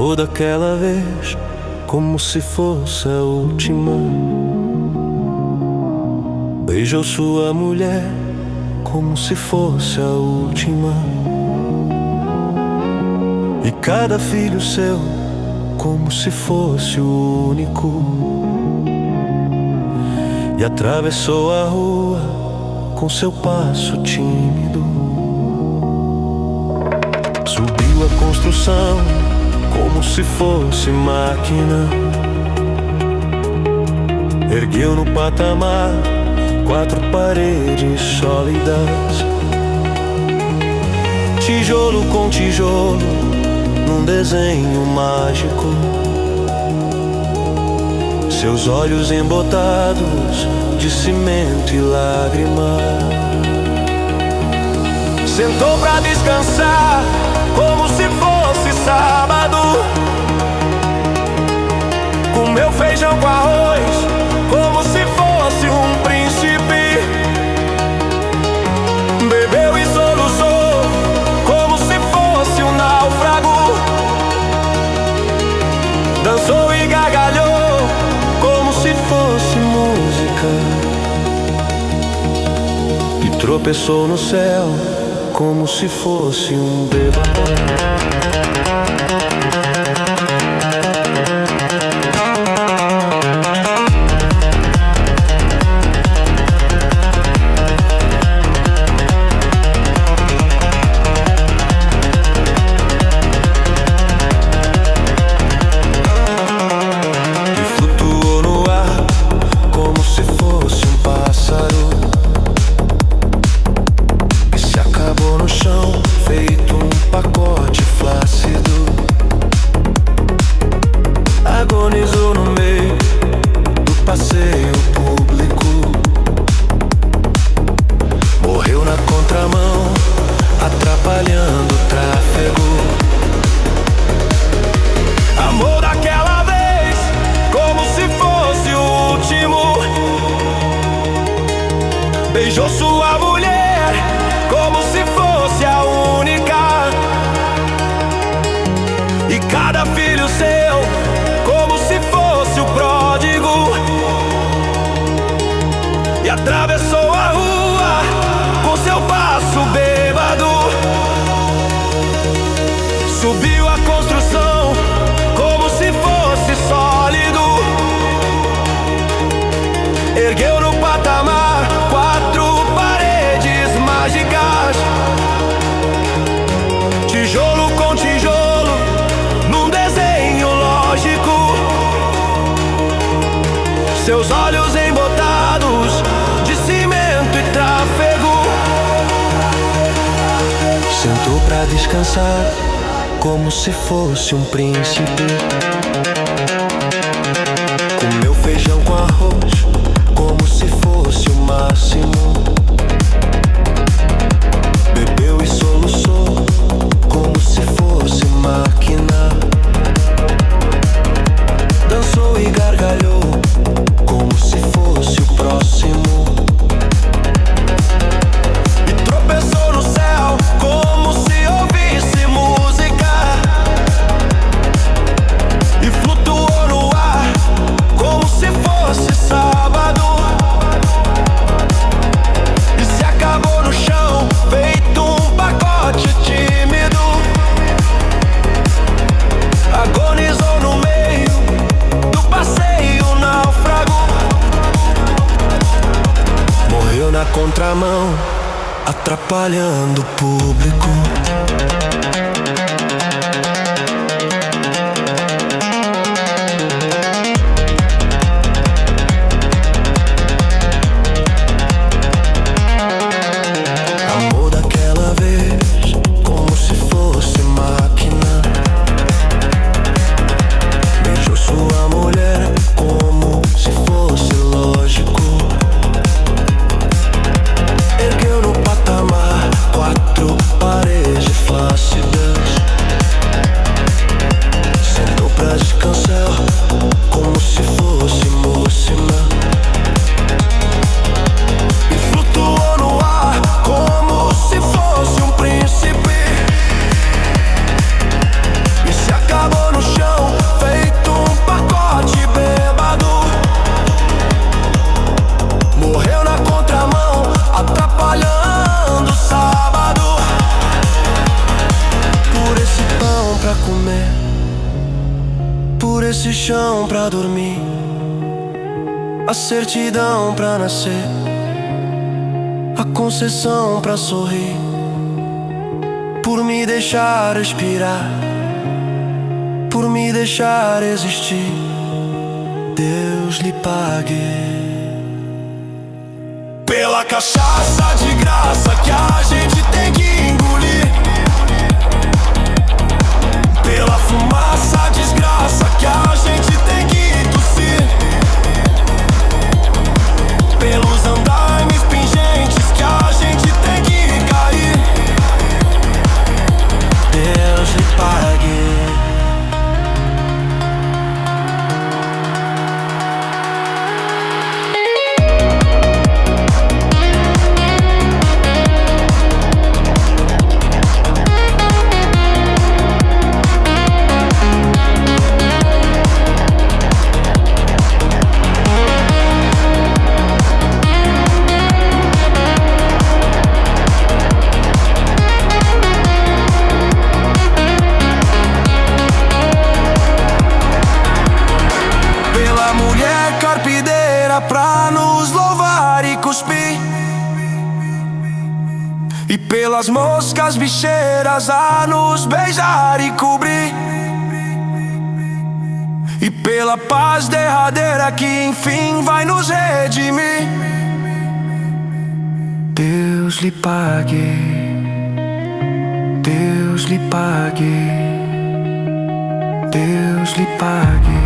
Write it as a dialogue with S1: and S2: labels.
S1: Amor daquela vez, como se fosse a última. Beijou sua mulher, como se fosse a última. E cada filho seu, como se fosse o único. E atravessou a rua com seu passo tímido. Subiu a construção como se fosse máquina. Ergueu no patamar 4 paredes sólidas. Tijolo com tijolo, num desenho mágico. Seus olhos embotados de cimento e lágrimas. Sentou pra descansar como se fosse sábado. Comeu feijão com arroz como se fosse um príncipe. Bebeu e soluçou como se fosse um náufrago. Dançou e gargalhou como se fosse música. E tropeçou no céu como se fosse um bêbado. Feito um pacote flácido. Agonizou no meio do passeio público. Morreu na contramão, atrapalhando o tráfego. Amor daquela vez, como se fosse o último. Beijou sua mulher como se fosse a única. E cada filho seu, como se fosse o pródigo. E atravessou a rua com seu passo bêbado. Subiu a construção como se fosse sólido. Ergueu no patamar 4 paredes mágicas. Tijolo com tijolo, num desenho lógico. Seus olhos embotados de cimento e tráfego. Sentou pra descansar como se fosse um príncipe. Comeu feijão com arroz como se fosse o máximo. Bebeu e soluçou como se fosse máquina. Dançou e gargalhou como se fosse o próximo. E tropeçou no céu como se ouvisse música. E flutuou no ar como se fosse sábado. E se acabou no chão, feito um pacote tímido. Agonizou no meio do passeio náufrago. Morreu na contramão, atrapalhando o público. Amor daquela vez, como se fosse máquina. Beijou sua mulher como se fosse lógico. Ergueu no patamar 4 paredes esse chão pra dormir, a certidão pra nascer, a concessão pra sorrir, por me deixar respirar, por me deixar existir. Deus lhe pague pela cachaça de graça que a gente tem que engolir, pela fumaça desgraça que a gente tem que tossir, pelos andaimes pingentes que a gente tem que cair. Deus lhe pague. Pra nos louvar e cuspir, e pelas moscas bicheiras a nos beijar e cobrir, e pela paz derradeira que enfim vai nos redimir. Deus lhe pague, Deus lhe pague, Deus lhe pague.